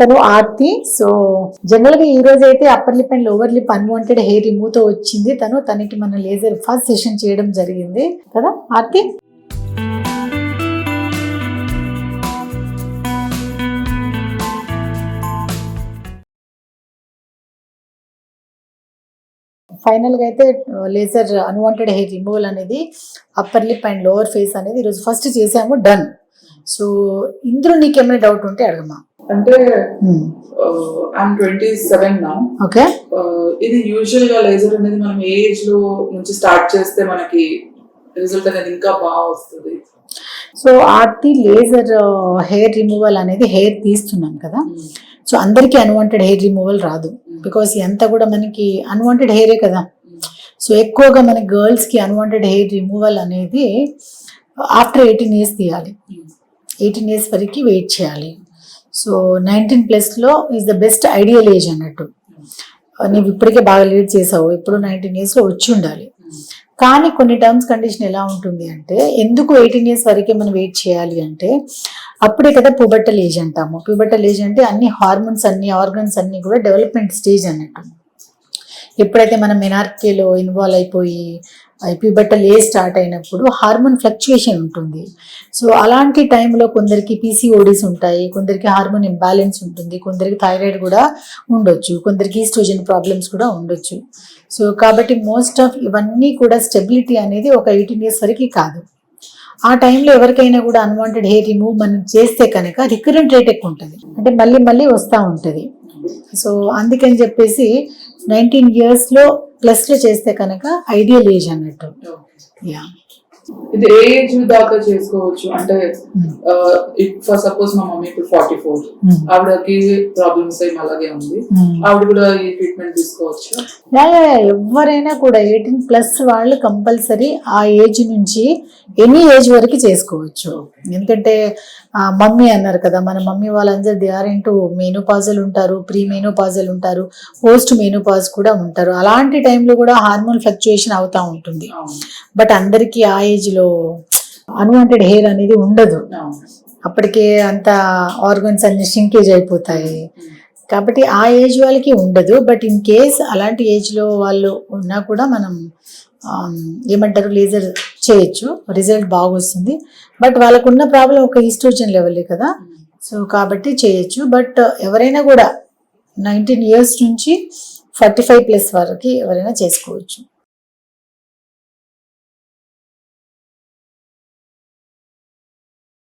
తను Aarti. So general గా ఈ రోజు అయితే upper lip and lower lip unwanted hair remove తో వచ్చింది. తనకి మన లేజర్ ఫస్ట్ సెషన్ చేయడం జరిగింది కదా ఆర్తి. ఫైనల్ గా అయితే లేజర్ అన్వాంటెడ్ హెయిర్ రిమూవల్ అనేది upper lip and lower face అనేది ఈరోజు ఫస్ట్ చేసాము, డన్. సో ఇందులో నీకేమైనా డౌట్ ఉంటే అడగమా. అంటే ఐఎమ్ 27 నా. ఓకే. ఇది యూజువల్ గా లేజర్ అనేది మనం ఏ ఏజ్ లో నుంచి స్టార్ట్ చేస్తే మనకి రిజల్ట్ అనేది ఇంకా బాగా వస్తుంది? So Aarti laser hair removal అనేది హెయిర్ తీస్తున్నాం కదా, సో అందరికీ అన్వాంటెడ్ హెయిర్ రిమూవల్ రాదు. బికాస్ ఎంత కూడా మనకి అన్వాంటెడ్ హెయిరే కదా. సో ఎక్కువగా మన గర్ల్స్కి అన్వాంటెడ్ హెయిర్ రిమూవల్ అనేది ఆఫ్టర్ 18 years తీయాలి. 18 years వరకు వెయిట్ చేయాలి. So 19+ is the best ideal age అన్నట్టు. నువ్వు ఇప్పటికే బాగా లీడ్ చేసావు, ఇప్పుడు 19 years వచ్చి ఉండాలి. కానీ కొన్ని టర్మ్స్ కండిషన్ ఎలా ఉంటుంది అంటే, ఎందుకు 18 years వరకే మనం వెయిట్ చేయాలి అంటే, అప్పుడే కదా పుబర్టల్ ఏజ్ అంటాము. పుబర్టల్ ఏజ్ అంటే అన్ని హార్మోన్స్ అన్ని ఆర్గన్స్ అన్ని కూడా డెవలప్మెంట్ స్టేజ్ అన్నట్టు. ఎప్పుడైతే మనం మెనార్కేలో ఇన్వాల్వ్ అయిపోయి ప్యూబర్టల్ ఏజ్ స్టార్ట్ అయినప్పుడు హార్మోన్ ఫ్లక్చుయేషన్ ఉంటుంది. సో అలాంటి టైంలో కొందరికి పీసీఓడీస్ ఉంటాయి, కొందరికి హార్మోన్ ఇంబ్యాలెన్స్ ఉంటుంది, కొందరికి థైరాయిడ్ కూడా ఉండొచ్చు, కొందరికి ఈస్ట్రోజన్ ప్రాబ్లమ్స్ కూడా ఉండొచ్చు. సో కాబట్టి మోస్ట్ ఆఫ్ ఇవన్నీ కూడా స్టెబిలిటీ అనేది ఒక 18 years వరకు కాదు. ఆ టైంలో ఎవరికైనా కూడా అన్వాంటెడ్ హెయిర్ రిమూవ్ మనం చేస్తే కనుక రికరెంట్ రేట్ ఎక్కువ ఉంటుంది, అంటే మళ్ళీ మళ్ళీ వస్తూ ఉంటుంది. సో అందుకని చెప్పేసి 19 years ప్లస్ లో చేస్తే కనుక ఐడియల్ ఏజ్ అన్నట్టు. యా, ఇది ఏ ఏజ్ దాకా చేసుకోవచ్చు? అంటే ఫర్ సపోజ్ మా మమ్మీ ఇప్పుడు 44, ఆవిడకి ప్రాబ్లమ్స్ ఏం అలాగే ఉంది, ఆవిడ కూడా ఈ ట్రీట్మెంట్ తీసుకోవచ్చు? ఎవరైనా కూడా 18+ వాళ్ళు కంపల్సరీ ఆ ఏజ్ నుంచి ఎనీ ఏజ్ వరకు చేసుకోవచ్చు. ఎందుకంటే మమ్మీ అన్నారు కదా, మన మమ్మీ వాళ్ళందరూ దే ఆర్ ఇంటూ మెనోపాజల్ ఉంటారు, ప్రీ మెనోపాజల్ ఉంటారు, పోస్ట్ మెనోపాజ్ కూడా ఉంటారు. అలాంటి టైంలో కూడా హార్మోన్ ఫ్లక్చుయేషన్ అవుతూ ఉంటుంది. బట్ అందరికీ ఆ ఏజ్లో అన్వాంటెడ్ హెయిర్ అనేది ఉండదు, అప్పటికే అంత ఆర్గన్స్ అన్ని షింకేజ్ అయిపోతాయి. కాబట్టి ఆ ఏజ్ వాళ్ళకి ఉండదు. బట్ ఇన్ కేస్ అలాంటి ఏజ్లో వాళ్ళు ఉన్నా కూడా మనం ఏమంటారు లేజర్ చేయొచ్చు, రిజల్ట్ బాగా వస్తుంది. బట్ వాళ్ళకున్న ప్రాబ్లం ఒక ఈస్ట్రోజన్ లెవెలే కదా, సో కాబట్టి చేయొచ్చు. బట్ ఎవరైనా కూడా 19 years నుంచి 45+ వరకు ఎవరైనా చేసుకోవచ్చు.